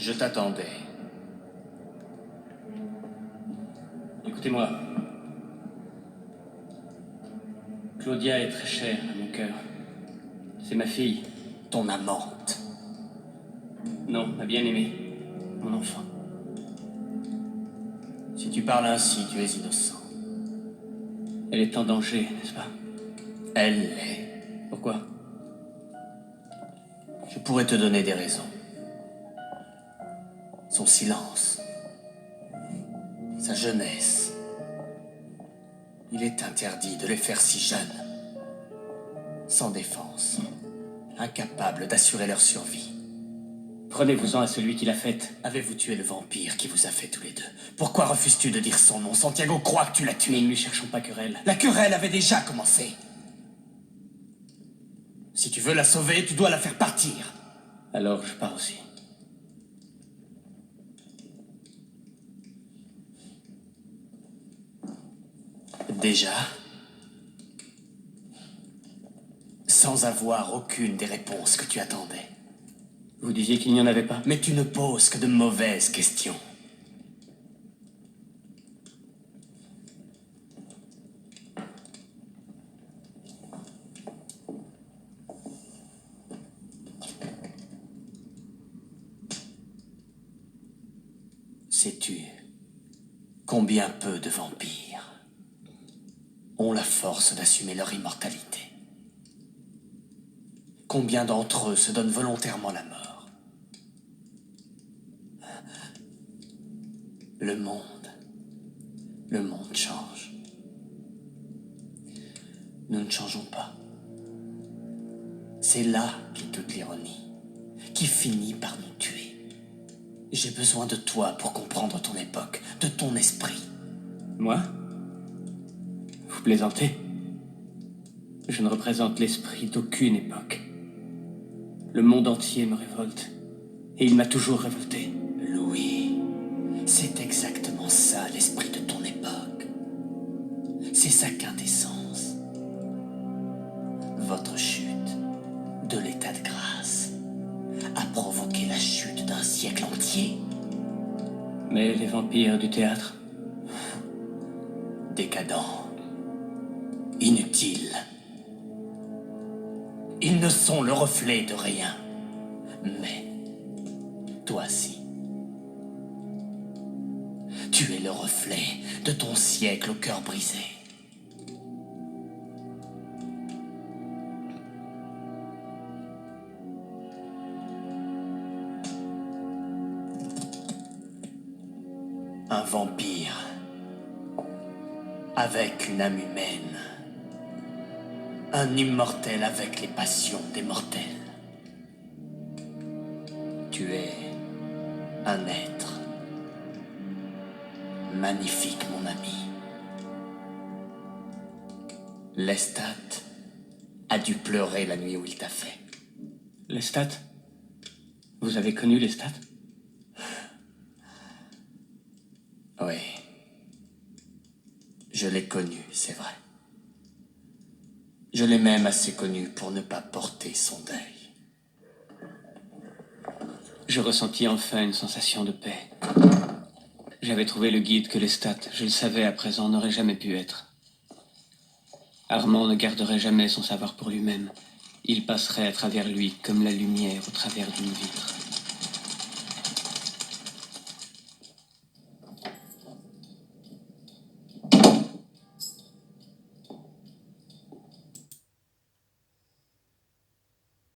Je t'attendais. Écoutez-moi. Claudia est très chère à mon cœur. C'est ma fille. Ton amante. Non, ma bien-aimée. Mon enfant. Si tu parles ainsi, tu es innocent. Elle est en danger, n'est-ce pas? Elle l'est. Pourquoi? Je pourrais te donner des raisons. Son silence. Sa jeunesse. Il est interdit de les faire si jeunes. Sans défense. Incapables d'assurer leur survie. Prenez-vous-en à celui qui l'a faite. Avez-vous tué le vampire qui vous a fait tous les deux? Pourquoi refuses-tu de dire son nom? Santiago croit que tu l'as tué. Nous ne lui cherchons pas querelle. La querelle avait déjà commencé. Si tu veux la sauver, tu dois la faire partir. Alors je pars aussi. Déjà? Sans avoir aucune des réponses que tu attendais. Vous disiez qu'il n'y en avait pas? Mais tu ne poses que de mauvaises questions. Sais-tu combien peu de vampires ont la force d'assumer leur immortalité? Combien d'entre eux se donnent volontairement la mort? Le monde change. Nous ne changeons pas. C'est là qu'est toute l'ironie, qui finit par nous tuer. J'ai besoin de toi pour comprendre ton époque, de ton esprit. Moi? Vous plaisantez? Je ne représente l'esprit d'aucune époque. Le monde entier me révolte. Et il m'a toujours révolté. Louis, c'est exactement ça l'esprit de ton époque. C'est sa quintessence. Votre chute de l'état de grâce a provoqué la chute d'un siècle entier. Mais les vampires du théâtre? Décadents. Inutiles. Ils ne sont le reflet de rien. Mais, toi si. Tu es le reflet de ton siècle au cœur brisé. Un vampire avec une âme humaine. Un immortel avec les passions des mortels. Tu es un être magnifique, mon ami. Lestat a dû pleurer la nuit où il t'a fait. Lestat? Vous avez connu Lestat? Oui. Je l'ai connu, c'est vrai. Je l'ai même assez connu pour ne pas porter son deuil. Je ressentis enfin une sensation de paix. J'avais trouvé le guide que Lestat, je le savais à présent, n'aurait jamais pu être. Armand ne garderait jamais son savoir pour lui-même. Il passerait à travers lui comme la lumière au travers d'une vitre.